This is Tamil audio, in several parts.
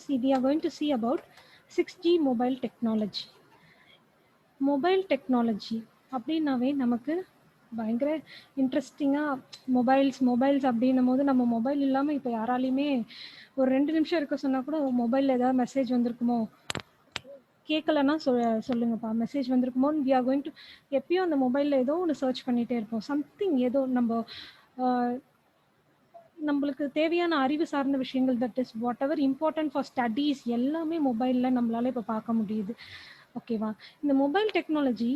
we are going to see about 6G mobile technology. Mobile technology அப்படின்னாவே நமக்கு பயங்கர இன்ட்ரெஸ்டிங்காக மொபைல்ஸ் அப்படின்னும் போது நம்ம மொபைல் இல்லாமல் இப்போ யாராலையுமே ஒரு 2 நிமிஷம் இருக்க சொன்னால் கூட மொபைலில் ஏதாவது மெசேஜ் வந்திருக்குமோ கேட்கலன்னா சொல்லுங்கப்பா மெசேஜ் வந்திருக்குமோ வி ஆர் கோயிங் டு எப்பயும் அந்த மொபைலில் ஏதோ ஒன்று சர்ச் பண்ணிகிட்டே இருப்போம் சம்திங் ஏதோ நம்மளுக்கு தேவையான அறிவு சார்ந்த விஷயங்கள் that is what ever important for studies எல்லாமே மொபைலில் நம்மளால இப்போ பார்க்க முடியுது. ஓகேவா? இந்த மொபைல் டெக்னாலஜி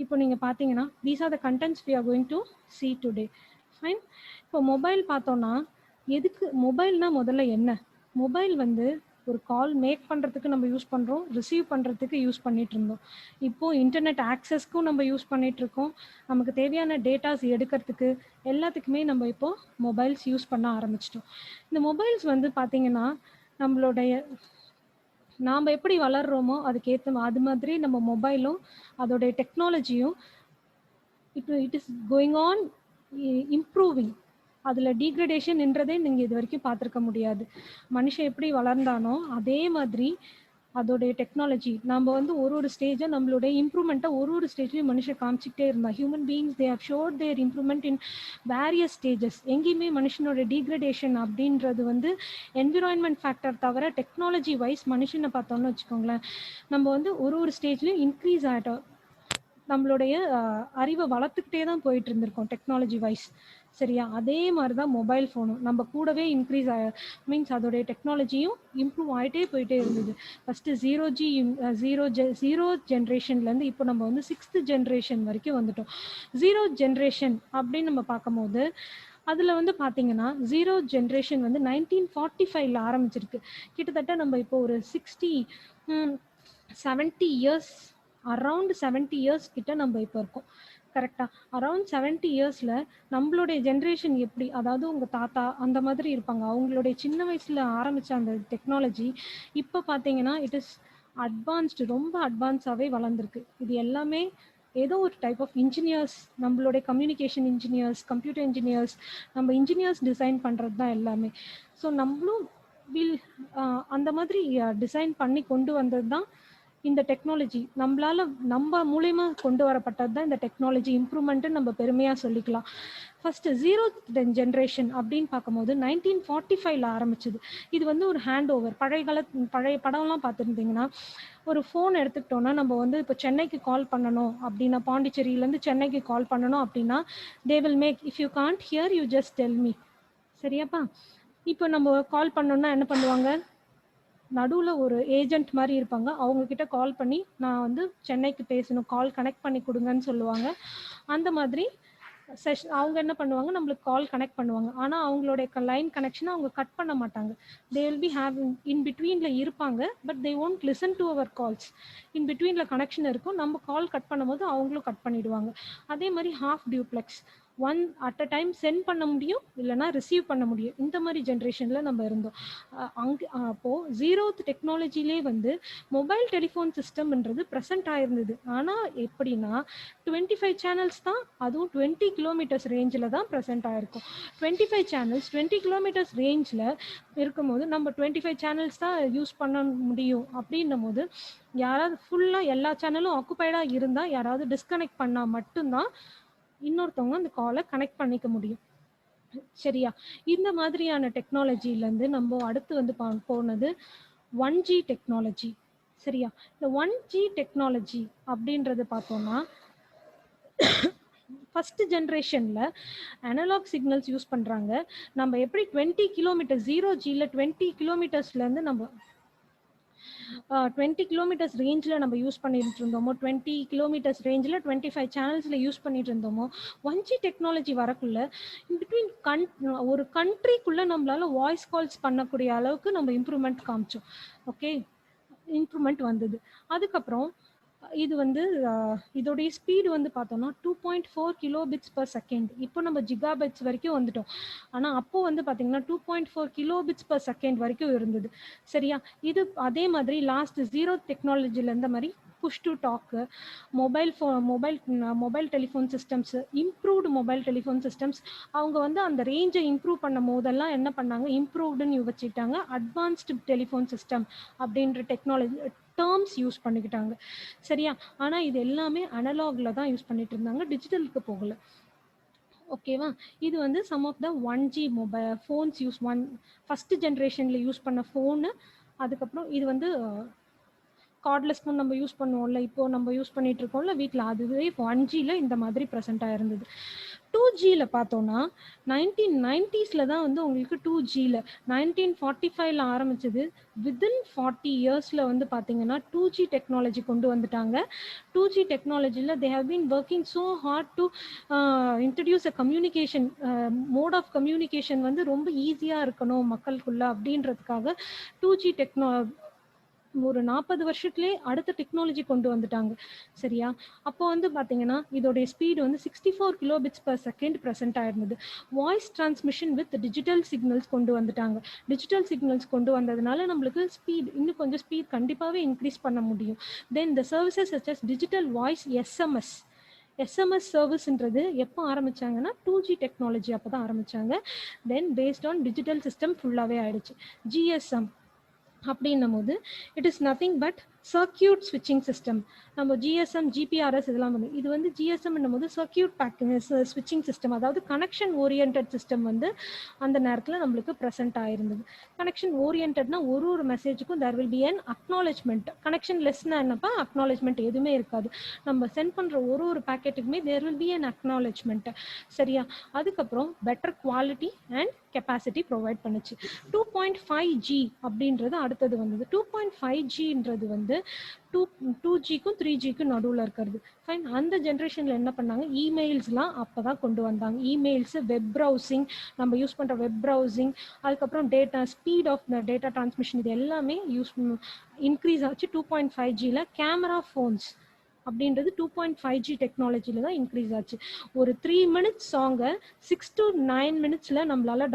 இப்போ நீங்கள் பார்த்தீங்கன்னா these are the contents we are going to see today. Fine. இப்போ மொபைல் பார்த்தோன்னா எதுக்கு மொபைல்னா முதல்ல என்ன? மொபைல் ஒரு கால் மேக் பண்ணுறதுக்கு நம்ம யூஸ் பண்ணுறோம், ரிசீவ் பண்ணுறதுக்கு யூஸ் பண்ணிட்டு இருந்தோம். இப்போது இன்டர்நெட் ஆக்சஸ்க்கும் நம்ம யூஸ் பண்ணிட்டு இருக்கோம். நமக்கு தேவையான டேட்டாஸ் எடுக்கிறதுக்கு எல்லாத்துக்குமே நம்ம இப்போது மொபைல்ஸ் யூஸ் பண்ண ஆரம்பிச்சிட்டோம். இந்த மொபைல்ஸ் பார்த்தீங்கன்னா நம்மளுடைய நாம் எப்படி வளர்கிறோமோ அதுக்கேற்ற அது மாதிரி நம்ம மொபைலும் அதோடைய டெக்னாலஜியும் it is going on improving. அதில் டீக்ரடேஷன்ன்றதே நீங்கள் இது வரைக்கும் பார்த்துருக்க முடியாது. மனுஷன் எப்படி வளர்ந்தானோ அதே மாதிரி அதோடைய டெக்னாலஜி நம்ம ஒரு ஸ்டேஜை நம்மளுடைய இம்ப்ரூவ்மெண்ட்டை ஒரு ஸ்டேஜ்லையும் மனுஷன் காமிச்சிக்கிட்டே இருந்தா. Human beings they have showed their improvement in various stages. எங்கேயுமே மனுஷனோட டீக்ரடேஷன் அப்படின்றது என்விரான்மெண்ட் ஃபேக்டர் தவிர டெக்னாலஜி வைஸ் மனுஷனை பார்த்தோம்னு வச்சுக்கோங்களேன் நம்ம ஒரு ஸ்டேஜ்லையும் இன்க்ரீஸ் ஆகிட்டோம். நம்மளுடைய அறிவை வளர்த்துக்கிட்டே தான் போயிட்டு இருந்திருக்கோம் டெக்னாலஜி வைஸ். சரியா? அதே மாதிரி தான் மொபைல் ஃபோனும் நம்ம கூடவே இன்க்ரீஸ் மீன்ஸ் அதோடைய டெக்னாலஜியும் இம்ப்ரூவ் ஆகிட்டே போயிட்டே இருந்தது. ஃபஸ்ட்டு ஜீரோ ஜென்ரேஷன்லேருந்து இப்போ நம்ம 6th ஜென்ரேஷன் வரைக்கும் வந்துட்டோம். 0 ஜென்ரேஷன் அப்படின்னு நம்ம பார்க்கும்போது அதில் பார்த்தீங்கன்னா 0 ஜென்ரேஷன் 1945 ஆரம்பிச்சிருக்கு. கிட்டத்தட்ட நம்ம இப்போ ஒரு 70 இயர்ஸ் அரவுண்ட் 70 இயர்ஸ் கிட்ட நம்ம இப்போ இருக்கோம். கரெக்டாக? அரவுண்ட் 70 இயர்ஸில் நம்மளுடைய ஜென்ரேஷன் எப்படி, அதாவது உங்கள் தாத்தா அந்த மாதிரி இருப்பாங்க, அவங்களுடைய சின்ன வயசில் ஆரம்பித்த அந்த டெக்னாலஜி இப்போ பார்த்தீங்கன்னா இட் இஸ் அட்வான்ஸ்டு, ரொம்ப அட்வான்ஸாகவே வளர்ந்துருக்கு. இது எல்லாமே ஏதோ ஒரு டைப் ஆஃப் இன்ஜினியர்ஸ், நம்மளுடைய கம்யூனிகேஷன் இன்ஜினியர்ஸ், கம்ப்யூட்டர் இன்ஜினியர்ஸ், நம்ம இன்ஜினியர்ஸ் டிசைன் பண்ணுறது தான் எல்லாமே. ஸோ நம்மளும் அந்த மாதிரி டிசைன் பண்ணி கொண்டு வந்தது தான் இந்த டெக்னாலஜி. நம்ம மூலயமா கொண்டு வரப்பட்டது தான் இந்த டெக்னாலஜி இம்ப்ரூவ்மெண்ட்டு நம்ம பெருமையாக சொல்லிக்கலாம். ஃபஸ்ட்டு 0 ஜென்ரேஷன் அப்படின்னு பார்க்கும்போது 1945 ஆரம்பிச்சது. இது ஒரு ஹேண்ட் ஓவர். பழைய படம்லாம் பார்த்துருந்தீங்கன்னா ஒரு ஃபோன் எடுத்துக்கிட்டோன்னா நம்ம இப்போ சென்னைக்கு கால் பண்ணணும் அப்படின்னா, பாண்டிச்சேரியிலேருந்து சென்னைக்கு கால் பண்ணணும் அப்படின்னா they will make if you can't hear you just tell me. சரியாப்பா? இப்போ நம்ம கால் பண்ணோன்னா என்ன பண்ணுவாங்க, நடுவில் ஒரு ஏஜென்ட் மாதிரி இருப்பாங்க, அவங்கக்கிட்ட கால் பண்ணி நான் சென்னைக்கு பேசணும், கால் கனெக்ட் பண்ணி கொடுங்கன்னு சொல்லுவாங்க. அந்த மாதிரி அவங்க என்ன பண்ணுவாங்க, நம்மளுக்கு கால் கனெக்ட் பண்ணுவாங்க. ஆனால் அவங்களுடைய லைன் கனெக்ஷனை அவங்க கட் பண்ண மாட்டாங்க. They will be having in பிட்வீனில் இருப்பாங்க, but they won't listen to our calls. In பிட்வீனில் கனெக்ஷன் இருக்கும், நம்ம கால் கட் பண்ணும்போது அவங்களும் கட் பண்ணிவிடுவாங்க. அதே மாதிரி half duplex, one at a time send பண்ண முடியும், இல்லைனா ரிசீவ் பண்ண முடியும். இந்த மாதிரி ஜென்ரேஷனில் நம்ம இருந்தோம். அப்போது 0th டெக்னாலஜிலே மொபைல் டெலிஃபோன் சிஸ்டம்ன்றது ப்ரெசென்ட் ஆயிருந்தது. ஆனால் எப்படின்னா 25 சேனல்ஸ் தான், அதுவும் 20 கிலோமீட்டர்ஸ் ரேஞ்சில் தான் ப்ரெசென்ட் ஆகிருக்கும். 25 சேனல்ஸ் 20 கிலோமீட்டர்ஸ் ரேஞ்சில் இருக்கும்போது நம்ம 25 சேனல்ஸ் தான் யூஸ் பண்ண முடியும். அப்படின்னும் போது யாராவது ஃபுல்லாக எல்லா சேனலும் ஆக்குப்பைடாக இருந்தால், யாராவது டிஸ்கனெக்ட் பண்ணால் மட்டும்தான் இன்னொருத்தவங்க அந்த காலை கனெக்ட் பண்ணிக்க முடியும். சரியா? இந்த மாதிரியான டெக்னாலஜிலேருந்து நம்ம அடுத்து போனது 1G டெக்னாலஜி. சரியா? இந்த 1G டெக்னாலஜி அப்படின்றது பார்த்தோம்னா ஃபஸ்ட்டு ஜென்ரேஷனில் அனலாக் சிக்னல்ஸ் யூஸ் பண்ணுறாங்க. நம்ம எப்படி 20 கிலோமீட்டர் 0Gயில் 20 கிலோமீட்டர்ஸ்லேருந்து நம்ம 20 கிலோமீட்டர்ஸ் ரேஞ்சில் நம்ம யூஸ் பண்ணிட்டு இருந்தோமோ, 20 கிலோமீட்டர்ஸ் ரேஞ்சில் 25 சேனல்ஸில் யூஸ் பண்ணிட்டு இருந்தோமோ, 1G டெக்னாலஜி வரக்குள்ள இன்பிட்வீன் ஒரு கண்ட்ரிக்குள்ளே நம்மளால வாய்ஸ் கால்ஸ் பண்ணக்கூடிய அளவுக்கு நம்ம இம்ப்ரூவ்மெண்ட் காமிச்சோம். ஓகே, இம்ப்ரூவ்மெண்ட் வந்தது. அதுக்கப்புறம் இது வந்து இதோடைய ஸ்பீடு வந்து பார்த்தோம்னா 2.4 கிலோபிட்ஸ் பர் செகண்ட். இப்போ நம்ம ஜிகாபிட்ஸ் வரைக்கும் வந்துட்டோம். ஆனா அப்போ வந்து பார்த்தீங்கன்னா 2.4 கிலோபிட்ஸ் பர் செகண்ட் வரைக்கும் இருந்தது. சரியா? இது அதே மாதிரி லாஸ்ட் ஜீரோ டெக்னாலஜில இருந்த மாதிரி push to talk, mobile telephone systems, improved mobile telephone systems. அவங்க வந்து அந்த ரேஞ்சை இம்ப்ரூவ் பண்ணும் போதெல்லாம் என்ன பண்ணாங்க, இம்ப்ரூவ்டுன்னு வச்சுக்கிட்டாங்க. அட்வான்ஸ்டு டெலிஃபோன் சிஸ்டம் அப்படின்ற டெக்னாலஜி டேர்ம்ஸ் யூஸ் பண்ணிக்கிட்டாங்க. சரியா? ஆனா இது எல்லாமே அனலாக்ல தான் யூஸ் பண்ணிட்டு இருந்தாங்க, டிஜிட்டலுக்கு போகல. ஓகேவா? இது வந்து some of the 1G mobile phones use first ஜென்ரேஷன்ல யூஸ் பண்ண ஃபோனு. அதுக்கப்புறம் இது வந்து கார்ட்லெஸ் ஃபோன் நம்ம யூஸ் பண்ணுவோம்ல, இப்போ நம்ம யூஸ் பண்ணிட்டு இருக்கோம்ல வீட்டில், அதுவே 1Gல இந்த மாதிரி ப்ரெசென்ட் ஆயிருந்தது. 2Gல பார்த்தோம்னா 1990ஸ்ல தான் வந்து உங்களுக்கு 2Gல 1945ல ஆரம்பிச்சது. வித்தின் 40 இயர்ஸ்ல வந்து பார்த்தீங்கன்னா 2G டெக்னாலஜி கொண்டு வந்துட்டாங்க. 2G டெக்னாலஜியில் they have been working so hard to introduce a communication mode of communication வந்து ரொம்ப ஈஸியாக இருக்கணும் மக்களுக்குள்ள அப்படின்றதுக்காக 2G ஒரு 40 வருஷத்துலேயே அடுத்த டெக்னாலஜி கொண்டு வந்துட்டாங்க. சரியா? அப்போ வந்து பார்த்தீங்கன்னா இதோடைய ஸ்பீடு வந்து 64 கிலோபிட்ஸ் பர் செகண்ட் ப்ரெசென்ட் ஆயிருந்தது. Voice transmission with digital signals கொண்டு வந்துட்டாங்க. டிஜிட்டல் சிக்னல்ஸ் கொண்டு வந்ததுனால நம்மளுக்கு ஸ்பீட் இன்னும் கொஞ்சம் ஸ்பீட் கண்டிப்பாகவே இன்க்ரீஸ் பண்ண முடியும். Then the services such as digital voice SMS சர்வீஸ்ன்றது எப்போ ஆரம்பிச்சாங்கன்னா 2G டெக்னாலஜி அப்போ தான் ஆரம்பிச்சாங்க. Then based on digital system ஃபுல்லாகவே ஆயிடுச்சு. GSM அப்படின்னும் போது it is nothing but circuit ஸ்விட்சிங் சிஸ்டம். நம்ம ஜிஎஸ்எம், ஜிபிஆர்எஸ் இதெல்லாம் வந்து இது வந்து ஜிஎஸ்எம் போது சர்க்கியூட் ஸ்விட்சிங் சிஸ்டம், அதாவது கனெக்ஷன் ஓரியன்ட் சிஸ்டம் வந்து அந்த நேரத்தில் நம்மளுக்கு ப்ரெசென்ட் ஆயிருந்தது. கனெக்ஷன் ஓரியன்ட்னா ஒரு மெசேஜுக்கும் there will be an acknowledgement. Connection லெஸ்னா என்னப்பா, அக்னாலஜ்மெண்ட் எதுவுமே இருக்காது. நம்ம சென்ட் பண்ணுற ஒரு பேக்கெட்டுக்குமே there will be an acknowledgement. சரியா? அதுக்கப்புறம் better quality and capacity provide பண்ணுச்சு. 2.5G அப்படின்றது அடுத்தது வந்தது. 2.5Gன்றது வந்து 2Gக்கும் 3Gக்கும் நடுவில் இருக்கிறது. ஃபைன். அந்த ஜென்ரேஷனில் என்ன பண்ணாங்க, இமெயில்ஸ்லாம் அப்போ தான் கொண்டு வந்தாங்க. இமெயில்ஸு, வெப் ப்ரௌசிங், நம்ம யூஸ் பண்ணுற வெப் ப்ரௌசிங், அதுக்கப்புறம் data speed of the data transmission, இது எல்லாமே இன்க்ரீஸ் ஆச்சு. 2.5Gல கேமரா ஃபோன்ஸ் அப்படின்றது 2.5G டெக்னாலஜியில் தான் இன்க்ரீஸ் ஆச்சு. ஒரு 3 மினிட்ஸ் சாங்கை 6 to 9 மினிட்ஸில் நம்மளால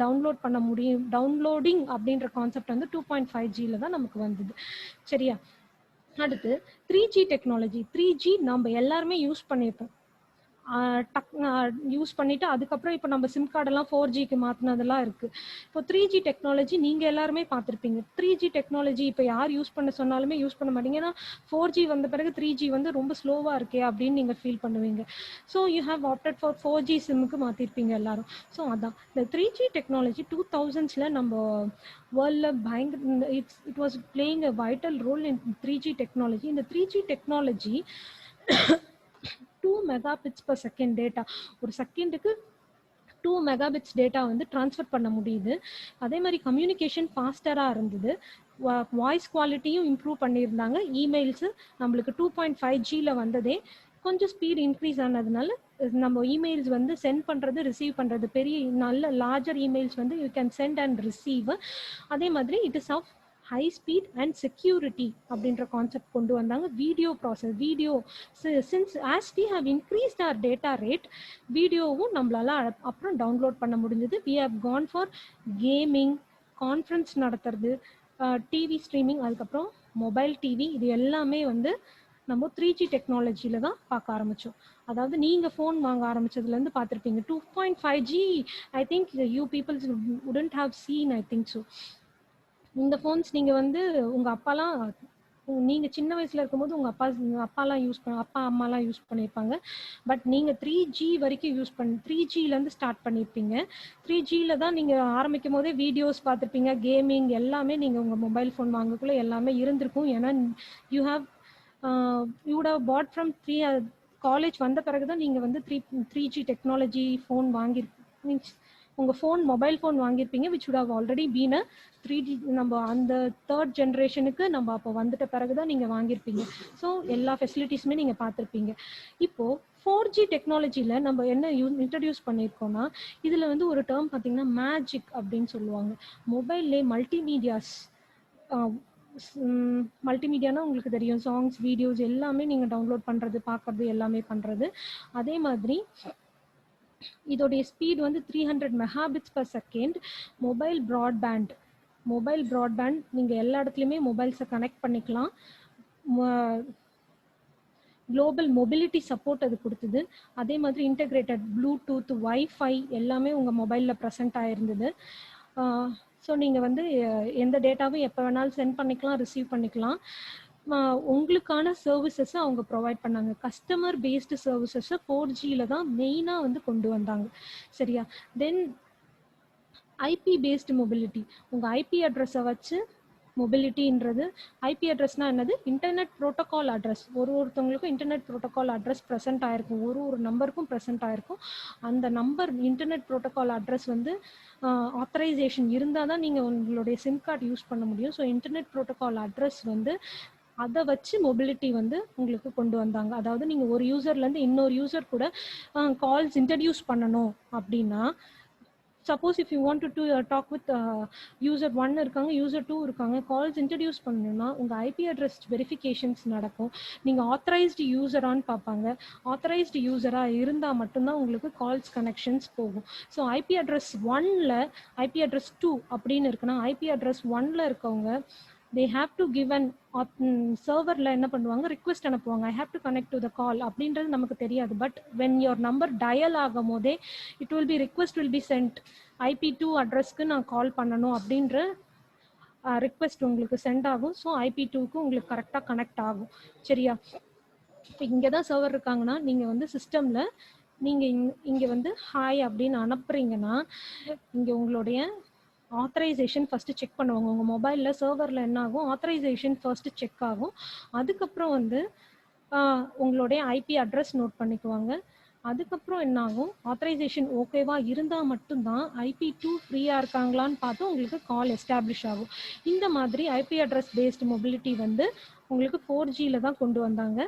டவுன்லோட் பண்ண முடியும். டவுன்லோடிங் அப்படின்ற கான்செப்ட் வந்து 2.5Gல தான் நமக்கு வந்தது. சரியா? அடுத்து 3G டெக்னாலஜி. 3G நம்ம எல்லாருமே யூஸ் பண்ணியிருப்போம். யூஸ் பண்ணிட்டு அதுக்கப்புறம் இப்போ நம்ம சிம் கார்டெல்லாம் 4Gக்கு மாற்றினதெல்லாம் இருக்குது. இப்போ 3G டெக்னாலஜி நீங்கள் எல்லாருமே பார்த்துருப்பீங்க. 3G டெக்னாலஜி இப்போ யார் யூஸ் பண்ண சொன்னாலுமே யூஸ் பண்ண மாட்டீங்க. ஏன்னா 4G வந்த பிறகு 3G வந்து ரொம்ப ஸ்லோவாக இருக்கே அப்படின்னு நீங்கள் ஃபீல் பண்ணுவீங்க. So you have opted for 4G சிம்முக்கு மாற்றிருப்பீங்க எல்லாரும். ஸோ அதான் இந்த 3G டெக்னாலஜி 2000ஸ்ல நம்ம வேர்ல்டில் பயங்கர it was playing a vital role in 3G technology. இந்த 3G technology 2 megabits per second data, ஒரு செகண்டுக்கு 2 மெகாபிட்ஸ் டேட்டா வந்து ட்ரான்ஸ்ஃபர் பண்ண முடியுது. அதே மாதிரி கம்யூனிகேஷன் ஃபாஸ்டராக இருந்தது. வாய்ஸ் குவாலிட்டியும் இம்ப்ரூவ் பண்ணியிருந்தாங்க. இமெயில்ஸு நம்மளுக்கு 2.5Gல வந்ததே கொஞ்சம் ஸ்பீட் இன்க்ரீஸ் ஆனதுனால நம்ம இமெயில்ஸ் வந்து சென்ட் பண்ணுறது, ரிசீவ் பண்ணுறது, பெரிய நல்ல லார்ஜர் இமெயில்ஸ் வந்து you can send and receive. அதே மாதிரி it is of high speed and security அப்படின்ற கான்செப்ட் கொண்டு வந்தாங்க. Video process, video since as we have increased our data rate, வீடியோவும் நம்மளால அப்புறம் டவுன்லோட் பண்ண முடிஞ்சது. We have gone for gaming, conference நடத்துறது, டிவி ஸ்ட்ரீமிங், அதுக்கப்புறம் மொபைல் டிவி, இது எல்லாமே வந்து நம்ம 3G டெக்னாலஜியில் தான் பார்க்க ஆரம்பித்தோம். அதாவது நீங்கள் ஃபோன் வாங்க ஆரம்பித்ததுலேருந்து பார்த்துருப்பீங்க. 2.5G I think you peoples wouldn't have seen, I think so. இந்த ஃபோன்ஸ் நீங்கள் வந்து உங்கள் அப்பாலாம், நீங்கள் சின்ன வயசில் இருக்கும்போது உங்கள் அப்பாலாம் அப்பா அம்மாலாம் யூஸ் பண்ணியிருப்பாங்க. பட் நீங்கள் 3G வரைக்கும் 3Gலேருந்து ஸ்டார்ட் பண்ணியிருப்பீங்க. 3Gல தான் நீங்கள் ஆரம்பிக்கும் போதே வீடியோஸ் பார்த்துருப்பீங்க, கேமிங் எல்லாமே நீங்கள் உங்கள் மொபைல் ஃபோன் வாங்கக்குள்ளே எல்லாமே இருந்திருக்கும். ஏன்னா you would have bought from college வந்த பிறகு தான் நீங்கள் வந்து 3G டெக்னாலஜி ஃபோன் மீன்ஸ் உங்கள் ஃபோன் மொபைல் ஃபோன் வாங்கியிருப்பீங்க, which would have already been a 3G. நம்ம அந்த 3rd ஜென்ரேஷனுக்கு நம்ம அப்போ வந்துட்ட பிறகு தான் நீங்கள் வாங்கியிருப்பீங்க. ஸோ எல்லா ஃபெசிலிட்டிஸுமே நீங்கள் பார்த்துருப்பீங்க. இப்போது 4G டெக்னாலஜியில் நம்ம என்ன இன்ட்ரடியூஸ் பண்ணியிருக்கோம்னா, இதில் வந்து ஒரு டேர்ம் பார்த்தீங்கன்னா மேஜிக் அப்படின்னு சொல்லுவாங்க. மொபைல்லே மல்டிமீடியாஸ் மல்டிமீடியானா உங்களுக்கு தெரியும், சாங்ஸ், வீடியோஸ் எல்லாமே நீங்கள் டவுன்லோட் பண்ணுறது, பார்க்குறது எல்லாமே பண்ணுறது. அதே மாதிரி இதோடைய ஸ்பீட் வந்து 300 megabits per second. Mobile broadband நீங்கள் எல்லா இடத்துலையுமே மொபைல்ஸை கனெக்ட் பண்ணிக்கலாம். குளோபல் மொபிலிட்டி சப்போர்ட் அது கொடுத்தது. அதே மாதிரி இன்டெகிரேட்டட் ப்ளூடூத், வைஃபை எல்லாமே உங்கள் மொபைலில் ப்ரெசென்ட் ஆகிருந்தது. ஸோ நீங்கள் வந்து எந்த டேட்டாவும் எப்போ வேணாலும் சென்ட் பண்ணிக்கலாம், ரிசீவ் பண்ணிக்கலாம். உங்களுக்கான சர்வீசஸை அவங்க ப்ரொவைட் பண்ணாங்க. கஸ்டமர் பேஸ்டு சர்வீசஸை 4Gல தான் மெயினாக வந்து கொண்டு வந்தாங்க. சரியா? Then IP based mobility. உங்கள் ஐபி அட்ரஸை வச்சு மொபிலிட்டின்றது, ஐபி அட்ரஸ்னால் என்னது? Internet protocol address. ஒருத்தவங்களுக்கும் இன்டர்நெட் ப்ரோட்டோகால் அட்ரஸ் ப்ரெசென்ட் ஆகிருக்கும், ஒரு நம்பருக்கும் ப்ரெசென்ட் ஆகிருக்கும். அந்த நம்பர் இன்டர்நெட் ப்ரோட்டோகால் அட்ரஸ் வந்து ஆத்தரைசேஷன் இருந்தால் தான் நீங்கள் உங்களுடைய சிம் கார்டு யூஸ் பண்ண முடியும். ஸோ இன்டர்நெட் ப்ரோட்டோகால் அட்ரஸ் வந்து அதை வச்சு மொபிலிட்டி வந்து உங்களுக்கு கொண்டு வந்தாங்க. அதாவது நீங்கள் ஒரு யூசர்லேருந்து இன்னொரு யூசர் கூட கால்ஸ் இன்ட்ரடியூஸ் பண்ணணும் அப்படின்னா, suppose if you want to talk with user 1 இருக்காங்க, யூசர் 2 இருக்காங்க, கால்ஸ் இன்ட்ரடியூஸ் பண்ணணும்னா உங்கள் ஐபி அட்ரஸ் வெரிஃபிகேஷன்ஸ் நடக்கும். நீங்கள் ஆத்தரைஸ்டு யூசரான்னு பார்ப்பாங்க. ஆத்தரைஸ்டு யூசராக இருந்தால் மட்டும்தான் உங்களுக்கு கால்ஸ் கனெக்ஷன்ஸ் போகும். ஸோ ஐபி அட்ரஸ் 1ல் ஐபி அட்ரஸ் 2 அப்படின்னு இருக்குன்னா, ஐபி அட்ரஸ் 1ல் இருக்கவங்க they have to give an சர்வரில் என்ன பண்ணுவாங்க, ரிக்வெஸ்ட் அனுப்புவாங்க, I have to connect to the call அப்படின்றது நமக்கு தெரியாது. But when your number dial ஆகும் போதே it will be request will be sent, IP2 அட்ரஸ்க்கு நான் கால் பண்ணணும் அப்படின்ற ரிக்வெஸ்ட் உங்களுக்கு சென்ட் ஆகும். ஸோ IP2க்கு உங்களுக்கு கரெக்டாக கனெக்ட் ஆகும். சரியா? இப்போ இங்கே தான் சர்வர் இருக்காங்கன்னா நீங்கள் வந்து சிஸ்டமில் நீங்கள் இங்கே வந்து ஹாய் அப்படின்னு அனுப்புறீங்கன்னா, இங்கே உங்களுடைய ஆத்தரைசேஷன் ஃபஸ்ட்டு செக் பண்ணுவாங்க. உங்கள் மொபைலில் சர்வரில் என்ன ஆகும், ஆத்தரைசேஷன் ஃபர்ஸ்ட்டு செக் ஆகும். அதுக்கப்புறம் வந்து உங்களுடைய ஐபி அட்ரஸ் நோட் பண்ணிக்குவாங்க. அதுக்கப்புறம் என்ன ஆகும், ஆத்தரைசேஷன் ஓகேவா இருந்தால் மட்டும்தான் IP2 ஃப்ரீயாக இருக்காங்களான்னு பார்த்து உங்களுக்கு கால் எஸ்டாப்ளிஷ் ஆகும். இந்த மாதிரி ஐபி அட்ரஸ் பேஸ்டு மொபிலிட்டி வந்து உங்களுக்கு 4Gல தான் கொண்டு வந்தாங்க.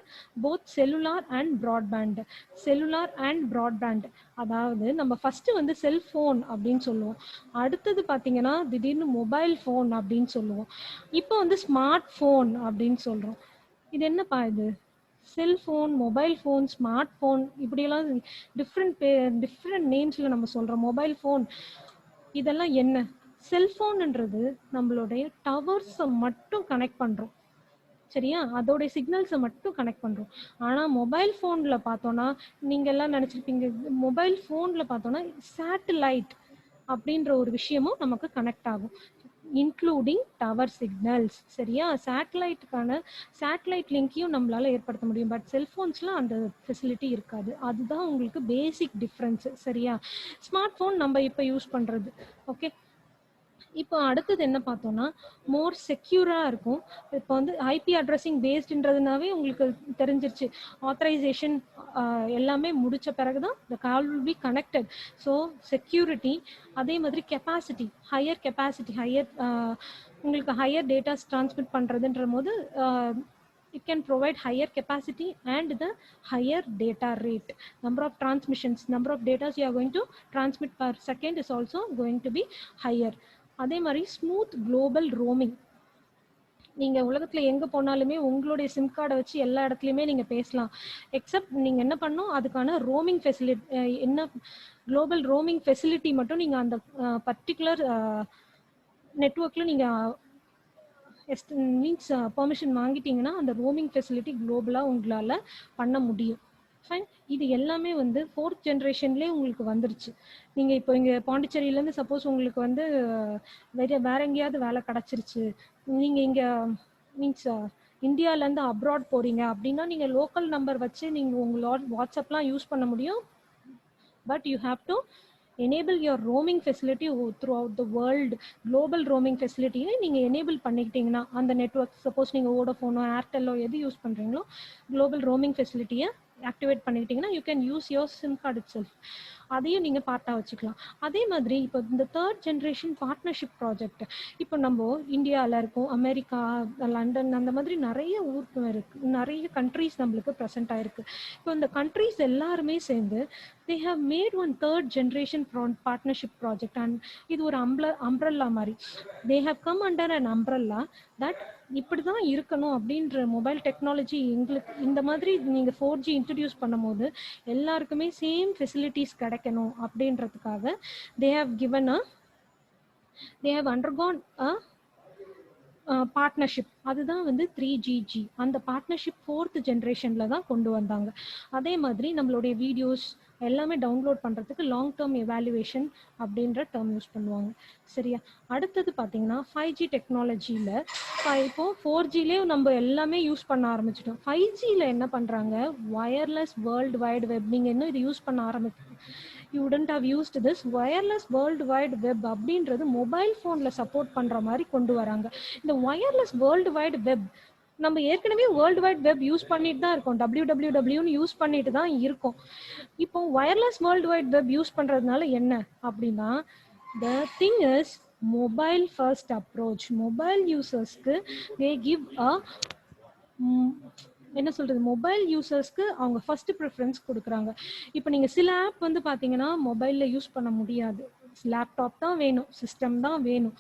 Both cellular and broadband. Cellular and broadband அதாவது நம்ம ஃபஸ்ட்டு வந்து செல்ஃபோன் அப்படின்னு சொல்லுவோம். அடுத்தது பார்த்தீங்கன்னா திடீர்னு மொபைல் ஃபோன் அப்படின்னு சொல்லுவோம். இப்போ வந்து ஸ்மார்ட் ஃபோன் அப்படின்னு சொல்கிறோம். இது என்னப்பா இது? Cellphone, mobile phone, smart phone இப்படியெல்லாம் டிஃப்ரெண்ட் நேம்ஸில் நம்ம சொல்கிறோம். மொபைல் ஃபோன் இதெல்லாம் என்ன? செல்ஃபோன்ன்றது நம்மளுடைய டவர்ஸை மட்டும் கனெக்ட் பண்ணுறோம். சரியா? அதோடைய சிக்னல்ஸை மட்டும் கனெக்ட் பண்ணுறோம். ஆனால் மொபைல் ஃபோனில் பார்த்தோன்னா, நீங்கள் எல்லாம் நினச்சிருப்பீங்க, மொபைல் ஃபோனில் பார்த்தோன்னா சேட்டலைட் அப்படின்ற ஒரு விஷயமும் நமக்கு கனெக்ட் ஆகும், இன்க்ளூடிங் டவர் சிக்னல்ஸ். சரியா? சேட்டலைட் லிங்கையும் நம்மளால ஏற்படுத்த முடியும். பட் செல்ஃபோன்ஸில் அந்த ஃபெசிலிட்டி இருக்காது. அதுதான் உங்களுக்கு பேசிக் டிஃப்ரென்ஸு. சரியா? ஸ்மார்ட் ஃபோன் நம்ம இப்போ யூஸ் பண்ணுறது. ஓகே, இப்போ அடுத்தது என்ன பார்த்தோம்னா, மோர் செக்யூராக இருக்கும். இப்போ வந்து ஐபி அட்ரஸிங் பேஸ்டுன்றதுனாவே உங்களுக்கு தெரிஞ்சிருச்சு, ஆத்தரைசேஷன் எல்லாமே முடித்த பிறகு தான் the call will be connected. So security, அதே மாதிரி கெப்பாசிட்டி, ஹையர் கெப்பாசிட்டி, உங்களுக்கு ஹையர் டேட்டாஸ் ட்ரான்ஸ்மிட் பண்ணுறதுன்ற போது it can provide higher capacity and the higher data rate. Number of transmissions, number of data you are going to transmit per second is also going to be higher. அதே மாதிரி ஸ்மூத் குளோபல் ரோமிங். நீங்கள் உலகத்தில் எங்கே போனாலுமே உங்களுடைய சிம் கார்டை வச்சு எல்லா இடத்துலையுமே நீங்கள் பேசலாம். எக்ஸப்ட் நீங்கள் என்ன பண்ணணும், அதுக்கான ரோமிங் ஃபெசிலிட்டி என்ன, குளோபல் ரோமிங் ஃபெசிலிட்டி மட்டும் நீங்கள் அந்த பர்டிகுலர் நெட்வொர்க்கில் நீங்கள் மீன்ஸ் பெர்மிஷன் வாங்கிட்டீங்கன்னா அந்த ரோமிங் ஃபெசிலிட்டி குளோபலாக உங்களால் பண்ண முடியும். ஃபைன். இது எல்லாமே வந்து 4th ஜென்ரேஷன்லேயே உங்களுக்கு வந்துருச்சு. நீங்கள் இப்போ இங்கே பாண்டிச்சேரியிலேருந்து சப்போஸ் உங்களுக்கு வந்து வேற எங்கேயாவது வேலை கிடச்சிருச்சு, நீங்கள் இங்கே மீன்ஸ் இந்தியாவிலேருந்து அப்ராட் போகிறீங்க அப்படின்னா நீங்கள் லோக்கல் நம்பர் வச்சு நீங்கள் உங்களோட வாட்ஸ்அப்லாம் யூஸ் பண்ண முடியும். But you have to enable your roaming facility throughout the world. global roaming facility நீங்கள் enable பண்ணிக்கிட்டீங்கன்னா அந்த நெட்வொர்க், சப்போஸ் நீங்கள் வோடஃபோனோ ஏர்டெல்லோ எது யூஸ் பண்ணுறீங்களோ global roaming facility ஆக்டிவேட் பண்ணிக்கிட்டீங்கன்னா you can use your SIM card itself. அதையும் நீங்க பார்ட்டா வச்சுக்கலாம். அதே மாதிரி இப்போ இந்த 3rd ஜெனரேஷன் பார்ட்னர்ஷிப் ப்ராஜெக்ட், இப்போ நம்ம இந்தியாவில் இருக்கோம், அமெரிக்கா, லண்டன், அந்த மாதிரி நிறைய ஊருக்கு இருக்கு, நிறைய கண்ட்ரீஸ் நம்மளுக்கு ப்ரெசென்ட் ஆயிருக்கு. இப்போ இந்த கண்ட்ரீஸ் எல்லாருமே சேர்ந்து they have made one 3rd generation partnership project, and இது ஒரு umbrella மாதிரி. they have come under an umbrella that இப்படிதான் இருக்கணும் அப்படின்ற மொபைல் டெக்னாலஜி எங்களுக்கு இந்த மாதிரி நீங்க 4G இன்ட்ரடியூஸ் பண்ணும்போது எல்லாருக்குமே சேம் ஃபெசிலிட்டிஸ் கிடைக்கணும் அப்படின்றதுக்காக they have undergone a partnership. அதுதான் வந்து 3GG. அந்த பார்ட்னர்ஷிப் 4th ஜென்ரேஷன்ல தான் கொண்டு வந்தாங்க. அதே மாதிரி நம்மளுடைய வீடியோஸ் எல்லாமே டவுன்லோட் பண்றதுக்கு லாங் டேர்ம் எவாலுவேஷன் அப்படின்ற டேர்ம் யூஸ் பண்ணுவாங்க. சரியா? அடுத்தது பார்த்தீங்கன்னா 5G டெக்னாலஜியில் இப்போ 4Gலேயே நம்ம எல்லாமே யூஸ் பண்ண ஆரம்பிச்சிட்டோம். 5Gல என்ன பண்றாங்க, வயர்லெஸ் வேர்ல்டு வைடு வெப். நீங்க இன்னும் இது யூஸ் பண்ண you wouldn't have used this wireless world wide web அப்படின்றது மொபைல் ஃபோனில் சப்போர்ட் பண்ணுற மாதிரி கொண்டு வராங்க. இந்த வயர்லெஸ் வேர்ல்டு வைடு வெப் நம்ம ஏற்கனவே வேர்ல்டு வைட் வெப் யூஸ் பண்ணிட்டு தான் இருக்கோம், wwwன்னு யூஸ் பண்ணிட்டு தான் இருக்கோம். இப்போ wireless world wide web use பண்ணுறதுனால என்ன அப்படின்னா, the thing is mobile first approach. Mobile யூசர்ஸ்க்கு they give a என்ன சொல்றது, மொபைல் யூசர்ஸ்க்கு அவங்க ஃபர்ஸ்ட் ப்ரிஃபரன்ஸ் கொடுக்குறாங்க. இப்போ நீங்கள் சில ஆப் வந்து பார்த்தீங்கன்னா மொபைலில் யூஸ் பண்ண முடியாது, லேப்டாப் தான் வேணும், சிஸ்டம் தான் வேணும்.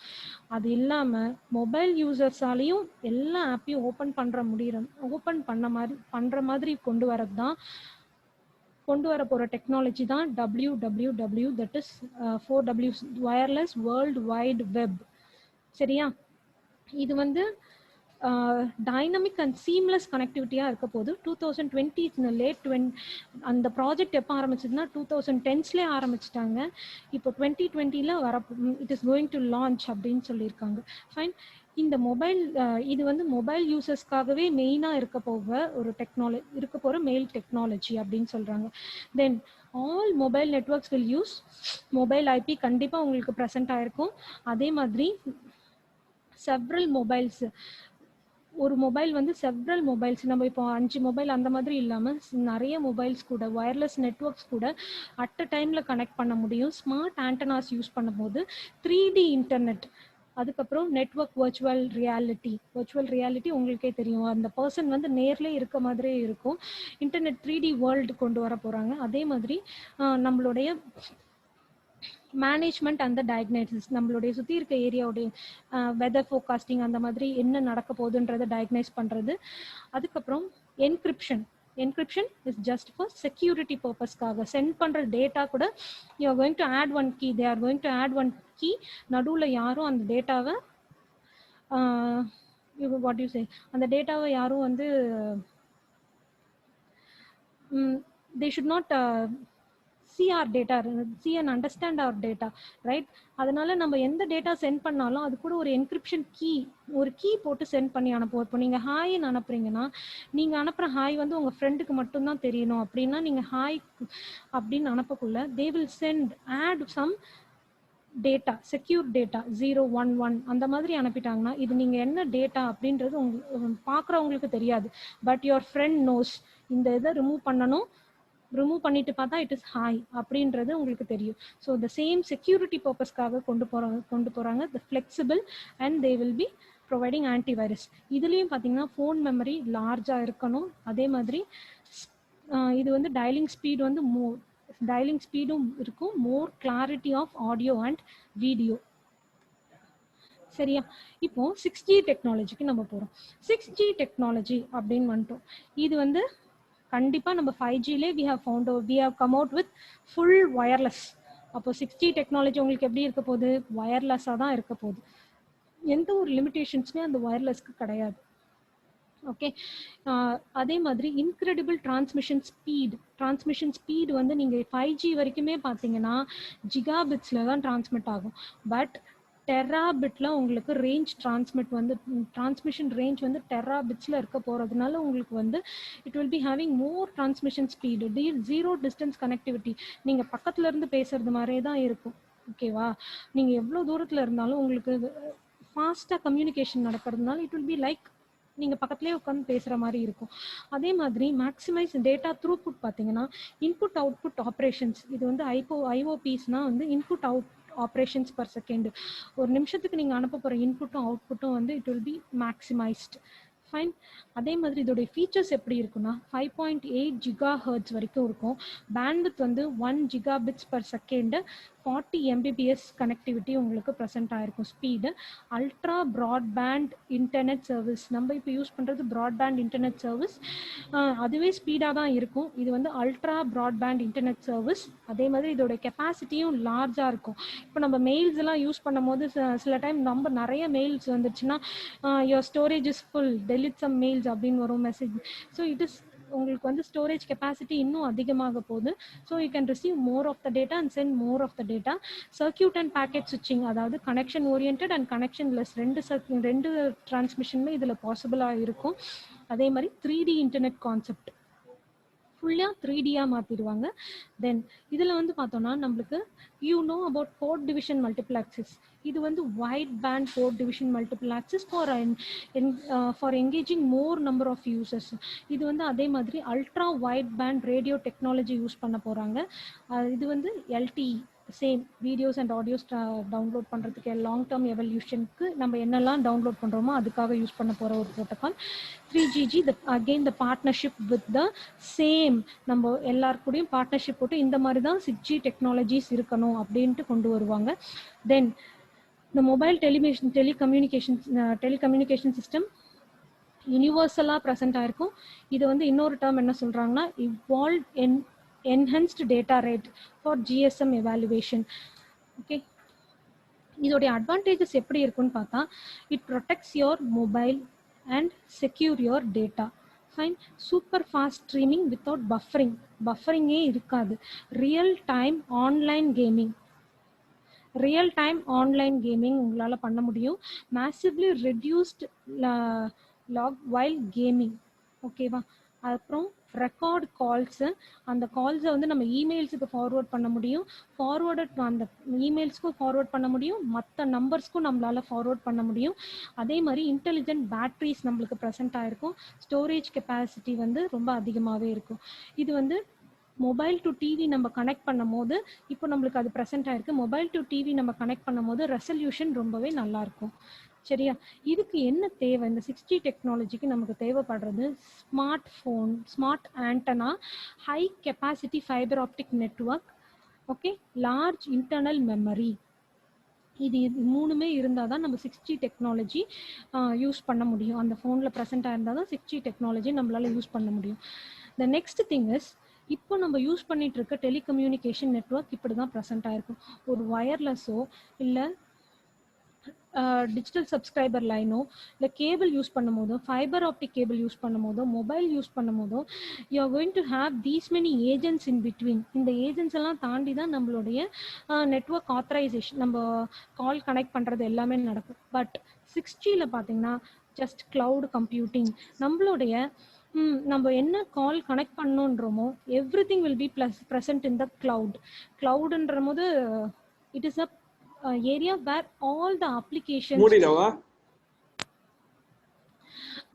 அது இல்லாமல் மொபைல் யூசர்ஸாலையும் எல்லா ஆப்பையும் ஓப்பன் பண்ணுற மாதிரி கொண்டு வர போகிற டெக்னாலஜி தான் WWW, that is 4W, wireless world wide web. சரியா? இது வந்து டைனமிக் அண்ட் சீம்லெஸ் கனெக்டிவிட்டியாக இருக்க போது 2020 லேட் அந்த ப்ராஜெக்ட் எப்போ ஆரம்பிச்சதுன்னா 2010ஸ்லேயே ஆரம்பிச்சிட்டாங்க. இப்போ 2020 வர it is going to launch அப்படின்னு சொல்லியிருக்காங்க. ஃபைன். இந்த மொபைல் இது வந்து மொபைல் யூசர்ஸ்க்காகவே மெயினாக இருக்க போகிற மெயில் டெக்னாலஜி அப்படின்னு சொல்கிறாங்க. Then all mobile networks will use mobile IP. கண்டிப்பாக உங்களுக்கு ப்ரெசென்ட் ஆயிருக்கும். அதே மாதிரி செவ்ரல் மொபைல்ஸ், ஒரு மொபைல் வந்து செவ்ரல் மொபைல்ஸ், நம்ம இப்போ 5 மொபைல் அந்த மாதிரி இல்லாமல் நிறைய மொபைல்ஸ் கூட வயர்லெஸ் நெட்ஒர்க்ஸ் கூட அட் அ டைமில் கனெக்ட் பண்ண முடியும். ஸ்மார்ட் ஆண்டனாஸ் யூஸ் பண்ணும்போது 3D இன்டர்நெட், அதுக்கப்புறம் நெட்ஒர்க் வர்ச்சுவல் ரியாலிட்டி உங்களுக்கே தெரியும், அந்த பர்சன் வந்து நேர்லேயே இருக்க மாதிரியே இருக்கும். இன்டர்நெட் 3D வேர்ல்டு கொண்டு வர போகிறாங்க. அதே மாதிரி நம்மளுடைய மேனேஜ்மெண்ட் அந்த டயக்னைசிஸ், நம்மளுடைய சுற்றி இருக்க ஏரியாவுடைய வெதர் ஃபோர்காஸ்டிங், அந்த மாதிரி என்ன நடக்க போகுதுன்றதை டயக்னைஸ் பண்ணுறது. அதுக்கப்புறம் encryption is just for security பர்பஸ்க்காக. சென்ட் பண்ணுற டேட்டா கூட you are going to add one key, they are going to add one key. நடுவில் யாரும் அந்த டேட்டாவை அந்த டேட்டாவை யாரும் வந்து they should not see our data, see and understand our data, right? அதனால நம்ம எந்த டேட்டா சென்ட் பண்ணாலும் அது கூட ஒரு என்கிரிப்ஷன் ஒரு கீ போட்டு சென்ட் பண்ணி அனுப்புவோம். இப்போ நீங்கள் ஹாய்ன்னு அனுப்புறீங்கன்னா, நீங்கள் அனுப்புகிற ஹாய் வந்து உங்கள் ஃப்ரெண்டுக்கு மட்டும்தான் தெரியணும் அப்படின்னா நீங்கள் ஹாய் அப்படின்னு அனுப்பக்குள்ள they will add some data, secure data 011 அந்த மாதிரி அனுப்பிட்டாங்கன்னா இது நீங்கள் என்ன டேட்டா அப்படின்றது பார்க்குறவங்களுக்கு தெரியாது. பட் யுவர் ஃப்ரெண்ட் நோஸ் இந்த இதை ரிமூவ் பண்ணிட்டு பார்த்தா இட் இஸ் ஹாய் அப்படின்றது உங்களுக்கு தெரியும். ஸோ த சேம் செக்யூரிட்டி பர்பஸ்க்காக கொண்டு போகிறாங்க the flexible and they will be providing antivirus. இதுலேயும் பார்த்தீங்கன்னா ஃபோன் மெமரி லார்ஜாக இருக்கணும். அதே மாதிரி இது வந்து டயலிங் ஸ்பீடும் இருக்கும், more clarity of audio and video. சரியா? இப்போ 6G டெக்னாலஜிக்கு நம்ம போகிறோம். 6G டெக்னாலஜி அப்படின்னு வந்துட்டோம். இது வந்து கண்டிப்பாக நம்ம 5Gலே we have come out with full wireless. அப்போ 6G டெக்னாலஜி உங்களுக்கு எப்படி இருக்க போகுது? வயர்லெஸ்ஸாக தான் இருக்க போகுது. எந்த ஒரு லிமிடேஷன்ஸுமே அந்த வயர்லெஸ்க்கு கிடையாது. ஓகே. அதே மாதிரி இன்க்ரெடிபிள் டிரான்ஸ்மிஷன் ஸ்பீடு வந்து நீங்கள் 5G வரைக்குமே பார்த்தீங்கன்னா ஜிகாபிட்ஸில் தான் டிரான்ஸ்மிட் ஆகும். பட் டெராபிட்ல உங்களுக்கு டிரான்ஸ்மிஷன் ரேஞ்ச் வந்து டெராபிட்ஸில் இருக்க போகிறதுனால உங்களுக்கு வந்து it will be having more transmission speed. Zero distance connectivity, நீங்கள் பக்கத்துல இருந்து பேசுறது மாதிரியே தான் இருக்கும். ஓகேவா? நீங்கள் எவ்வளோ தூரத்தில் இருந்தாலும் உங்களுக்கு ஃபாஸ்ட்டாக கம்யூனிகேஷன் நடக்கிறதுனால இட் வில் பி லைக் நீங்க பக்கத்துலேயே உட்காந்து பேசுற மாதிரி இருக்கும். அதே மாதிரி மேக்ஸிமைஸ் டேட்டா த்ரூபுட் பார்த்தீங்கன்னா இன்புட் அவுட்புட் ஆப்ரேஷன்ஸ், இது வந்து ஐஓபிஸ்னா வந்து input out operations per second. ஒரு நிமிஷத்துக்கு நீங்க அனுப்ப போற இன்புட்டும் அவுட்புட்டும் வந்து இட் வில் பி மேக்ஸிமைஸ்ட். ஃபைன். அதே மாதிரி இதோடைய ஃபீச்சர்ஸ் எப்படி இருக்குன்னா 5.8 GHz வரைக்கும் இருக்கும். பேண்ட்வித் வந்து 1 Gbps per second, 40 Mbps connectivity உங்களுக்கு ப்ரெசென்ட் ஆயிருக்கும் speed. Ultra broadband internet service, நம்ம இப்போ யூஸ் பண்ணுறது ப்ராட்பேண்ட் இன்டர்நெட் சர்வீஸ், அதுவே ஸ்பீடாக தான் இருக்கும். இது வந்து அல்ட்ரா ப்ராட்பேண்ட் இன்டர்நெட் சர்வீஸ். அதே மாதிரி இதோட கெப்பாசிட்டியும் லார்ஜாக இருக்கும். இப்போ நம்ம மெயில்ஸ் எல்லாம் யூஸ் பண்ணும் போது சில டைம் நம்ம நிறைய மெயில்ஸ் வந்துச்சுன்னா your storage is full, delete some mails அப்படின்னு வரும் மெசேஜ். ஸோ இட் இஸ் உங்களுக்கு வந்து ஸ்டோரேஜ் கெப்பாசிட்டி இன்னும் அதிகமாக போகுது. So you can receive more of the data and send more of the data. Circuit and packet ஸ்விட்சிங், அதாவது connection orient and connectionless, ரெண்டு டிரான்ஸ்மிஷனுமே இதில் பாசிபிளாக இருக்கும். அதே மாதிரி 3D இன்டர்நெட் கான்செப்ட் ஃபுல்லாக 3Dயாக மாற்றிடுவாங்க. தென் இதில் வந்து பார்த்தோன்னா நம்மளுக்கு அபவுட் போர்ட் டிவிஷன் மல்டிப்ளெக்ஸஸ். இது வந்து wide band port division multiplexes for engaging more number of users. இது வந்து அதே மாதிரி ultra wide band radio technology use பண்ண போகிறாங்க. இது வந்து LTE, same videos and audios download பண்ணுறதுக்கு லாங் டேர்ம் எவல்யூஷனுக்கு நம்ம என்னெல்லாம் டவுன்லோட் பண்ணுறோமோ அதுக்காக யூஸ் பண்ண போகிற ஒரு protocol. 3GG again the partnership with the same, நம்ம எல்லாருக்கூடையும் பார்ட்னர்ஷிப் போட்டு இந்த மாதிரி தான் 6G டெக்னாலஜிஸ் இருக்கணும் அப்படின்ட்டு கொண்டு வருவாங்க. தென் இந்த மொபைல் டெலிகம்யூனிகேஷன் சிஸ்டம் யூனிவர்சலாக ப்ரெசென்ட் ஆயிருக்கும். இது வந்து இன்னொரு டேர்ம் என்ன சொல்கிறாங்கன்னா evolve enhanced data rate for GSM evaluation. Okay, இதோடைய அட்வான்டேஜஸ் எப்படி இருக்குன்னு பார்த்தா it protects your mobile and secure your data. Fine. Super fast streaming without பஃபரிங்கே இருக்காது. ரியல் டைம் ஆன்லைன் கேமிங் உங்களால் பண்ண முடியும். Massively reduced lag while gaming. ஓகேவா? அப்புறம் ரெக்கார்ட் கால்ஸு, அந்த கால்ஸை வந்து நம்ம இமெயில்ஸுக்கு ஃபார்வர்ட் பண்ண முடியும். அந்த இமெயில்ஸ்க்கும் ஃபார்வர்ட் பண்ண முடியும், மற்ற நம்பர்ஸ்க்கும் நம்மளால் ஃபார்வர்ட் பண்ண முடியும். அதே மாதிரி இன்டெலிஜென்ட் பேட்ரிஸ் நம்மளுக்கு ப்ரெசென்ட் ஆகிருக்கும். ஸ்டோரேஜ் கெப்பாசிட்டி வந்து ரொம்ப அதிகமாகவே இருக்கும். இது வந்து மொபைல் டு டிவி நம்ம கனெக்ட் பண்ணும் போது இப்போ நம்மளுக்கு அது ப்ரெசென்ட் ஆகிருக்கு. மொபைல் டு டிவி நம்ம கனெக்ட் பண்ணும் போது ரெசல்யூஷன் ரொம்பவே நல்லாயிருக்கும். சரியா? இதுக்கு என்ன தேவை? இந்த 6G டெக்னாலஜிக்கு நமக்கு தேவைப்படுறது smart phone, smart antenna, high capacity fibre optic network, okay, large internal memory. இது மூணுமே இருந்தால் தான் நம்ம 6G டெக்னாலஜி யூஸ் பண்ண முடியும். அந்த ஃபோனில் ப்ரெசென்ட் ஆயிருந்தால் தான் 6G டெக்னாலஜி நம்மளால் யூஸ் பண்ண முடியும். த நெக்ஸ்ட் திங் இஸ், இப்போ நம்ம யூஸ் பண்ணிட்டு இருக்க டெலிகம்யூனிகேஷன் நெட்வொர்க் இப்படி தான் ப்ரெசென்ட் ஆயிருக்கும். ஒரு வயர்லெஸ்ஸோ இல்லை டிஜிட்டல் சப்ஸ்கிரைபர் லைனோ இல்லை கேபிள் யூஸ் பண்ணும் போதோ, ஃபைபர் ஆப்டிக் கேபிள் யூஸ் பண்ணும் போதோ, மொபைல் யூஸ் பண்ணும் போதோ, you are going to have these many agents in between. இந்த ஏஜென்ட்ஸ் எல்லாம் தாண்டி தான் நம்மளுடைய நெட்வொர்க் ஆத்தரைசேஷன், நம்ம கால் கனெக்ட் பண்ணுறது எல்லாமே நடக்கும். பட் 6Gயில் பார்த்தீங்கன்னா ஜஸ்ட் கிளவுட் கம்ப்யூட்டிங். நம்மளுடைய நம்ம என்ன கால் கனெக்ட் பண்ணோன்றோமோ everything will be present in the கிளவுட்ன்ற போது it is a area where all the applications,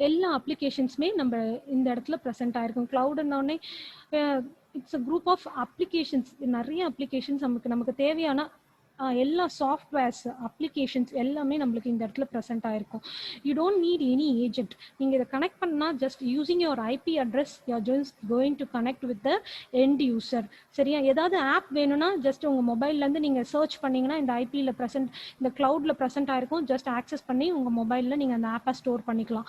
எல்லா அப்ளிகேஷன்ஸுமே நம்ம இந்த இடத்துல ப்ரெசென்ட் ஆயிருக்கும். கிளவுட்னோடனே it's a group of applications. நிறைய அப்ளிகேஷன்ஸ் நமக்கு தேவையான எல்லா சாஃப்ட்வேர்ஸ் அப்ளிகேஷன்ஸ் எல்லாமே நம்மளுக்கு இந்த இடத்துல ப்ரெசென்ட் ஆயிருக்கும். You don't need any agent. நீங்கள் இதை கனெக்ட் பண்ணால் just using your IP address you are just going to connect with the end user. சரியா? ஏதாவது ஆப் வேணும்னா ஜஸ்ட் உங்கள் மொபைல்லேருந்து நீங்கள் சர்ச் பண்ணிங்கன்னா இந்த IPயில் ப்ரெசென்ட், இந்த க்ளவுடில் ப்ரெசென்ட் ஆயிருக்கும். ஜஸ்ட் ஆக்சஸ் பண்ணி உங்கள் மொபைலில் நீங்கள் அந்த ஆப்பை ஸ்டோர் பண்ணிக்கலாம்.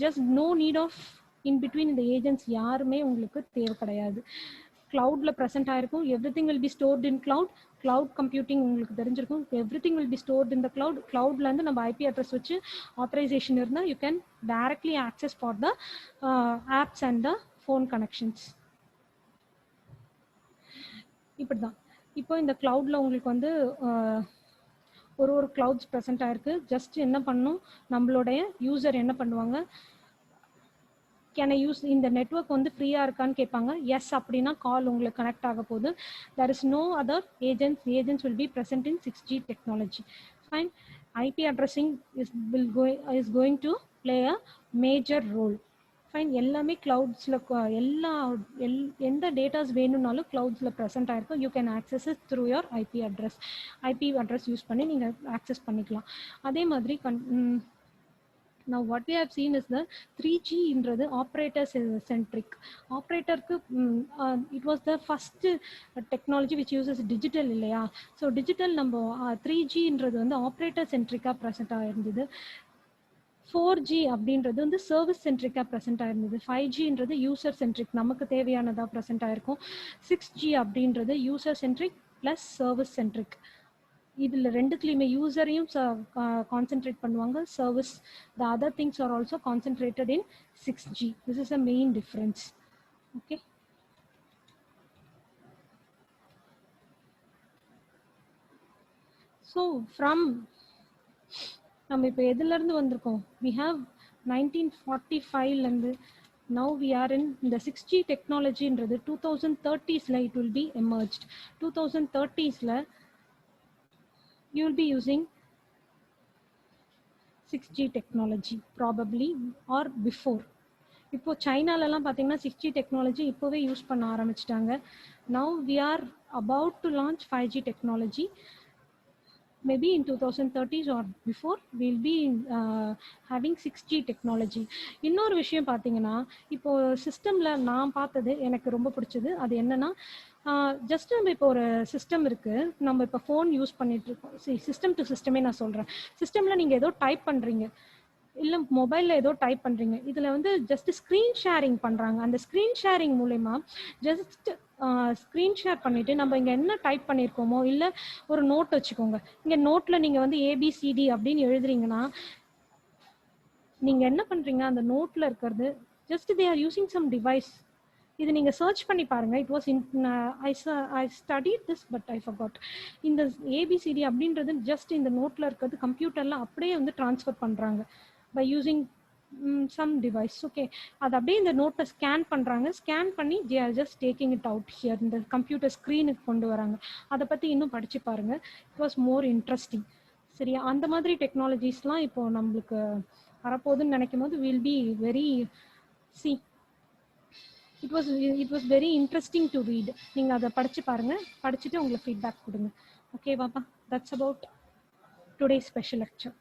Just no need of in between இந்த ஏஜென்ட்ஸ் யாருமே உங்களுக்கு தேவை கிடையாது. கிளவுட்ல ப்ரெசென்ட் ஆயிருக்கும். Everything will be stored in cloud. Cloud computing உங்களுக்கு தெரிஞ்சிருக்கும். Everything will be stored in the cloud. கிளவுட்லேருந்து நம்ம IP அட்ரஸ் வச்சு ஆத்தரைசேஷன் இருந்தால் you can directly access for the apps and the phone connections. இப்படி தான். இப்போ இந்த கிளவுடில் உங்களுக்கு வந்து ஒரு கிளவுட்ஸ் ப்ரெசென்ட் ஆயிருக்கு. ஜஸ்ட் என்ன பண்ணணும், நம்மளுடைய யூசர் என்ன பண்ணுவாங்க, கேன் ஐ யூஸ் இந்த நெட்வொர்க் வந்து ஃப்ரீயாக இருக்கான்னு கேட்பாங்க. எஸ் அப்படின்னா கால் உங்களுக்கு கனெக்ட் ஆக போகுது. There is no other agents will be present in 6G technology. Fine. IP addressing is going to play a major role. Fine, எல்லாமே கிளவுட்ஸில் எந்த டேட்டாஸ் வேணும்னாலும் கிளவுட்ஸில் ப்ரெசென்ட் ஆகிருக்கும். You can access it through your IP address use பண்ணி நீங்கள் ஆக்சஸ் பண்ணிக்கலாம். அதே மாதிரி now what we have seen is the 3G inradhu operator centric. Operator ku it was the first technology which uses digital illaya. So digital number 3G inradhu வந்து operator centric present ஆயிருந்தது. 4G அப்படின்றது வந்து சர்வீஸ் சென்ட்ரிக்காக ப்ரெசென்ட் ஆயிருந்தது. 5Gன்றது யூசர் சென்ட்ரிக், நமக்கு தேவையானதாக ப்ரெசென்ட் ஆயிருக்கும். 6G அப்படின்றது user centric plus service centric. இதில் ரெண்டுத்துலையுமே யூசரையும் கான்சென்ட்ரேட் பண்ணுவாங்க, service the other things are also concentrated in 6G. This is a main difference. Okay, so from நம்ம இப்போ எதுலேருந்து வந்திருக்கோம், வி ஹாவ் 1945லேருந்து now we are in the 6G டெக்னாலஜின்றது 2030s it will be emerged. 2030s you will be using 6G technology probably or before. இப்போ சைனாலலாம் பார்த்தீங்கன்னா 6G டெக்னாலஜி இப்போவே யூஸ் பண்ண ஆரம்பிச்சிட்டாங்க. now we are about to launch 5G technology. Maybe in 2030s or before we'll be having 6G technology. இன்னொரு விஷயம் பார்த்தீங்கன்னா, இப்போ சிஸ்டமில் நான் பார்த்தது எனக்கு ரொம்ப பிடிச்சது. அது என்னன்னா, ஜஸ்ட் நம்ம இப்போ ஒரு சிஸ்டம் இருக்கு, நம்ம இப்போ ஃபோன் யூஸ் பண்ணிட்டு இருக்கோம். சிஸ்டம் டு சிஸ்டமே நான் சொல்கிறேன். சிஸ்டமில் நீங்கள் ஏதோ டைப் பண்ணுறீங்க, இல்லை மொபைலில் ஏதோ டைப் பண்ணுறீங்க, இதில் வந்து ஜஸ்ட் ஸ்க்ரீன் ஷேரிங் பண்ணுறாங்க. அந்த ஸ்க்ரீன் ஷேரிங் மூலயமா ஜஸ்ட் ஸ்க்ரீன் ஷேர் பண்ணிவிட்டு நம்ம இங்கே என்ன டைப் பண்ணியிருக்கோமோ, இல்லை ஒரு நோட் வச்சுக்கோங்க, இங்கே நோட்டில் நீங்கள் வந்து ஏபிசிடி அப்படின்னு எழுதுறீங்கன்னா, நீங்கள் என்ன பண்ணுறீங்க, அந்த நோட்டில் இருக்கிறது just they are using some device. இது நீங்கள் சர்ச் பண்ணி பாருங்க. It was I studied this but I forgot. இந்த ஏபிசிடி அப்படின்றது ஜஸ்ட் இந்த நோட்டில் இருக்கிறது கம்ப்யூட்டரில் அப்படியே வந்து ட்ரான்ஸ்ஃபர் பண்ணுறாங்க by using some device. Okay, அது அப்படியே இந்த நோட்டை ஸ்கேன் பண்ணுறாங்க. ஸ்கேன் பண்ணி they are just taking it out here, இந்த கம்ப்யூட்டர் ஸ்க்ரீனுக்கு கொண்டு வராங்க. அதை பற்றி இன்னும் படித்து பாருங்கள். It was more interesting. சரியா, அந்த மாதிரி டெக்னாலஜிஸ்லாம் இப்போ நம்மளுக்கு வரப்போகுதுன்னு நினைக்கும் போது will be very C it was very interesting to read. நீங்க அதை படிச்சு பாருங்க, படிச்சுட்டு உங்களுக்கு ஃபீட்பேக் கொடுங்க. ஓகே பாப்பா, that's about today's special lecture.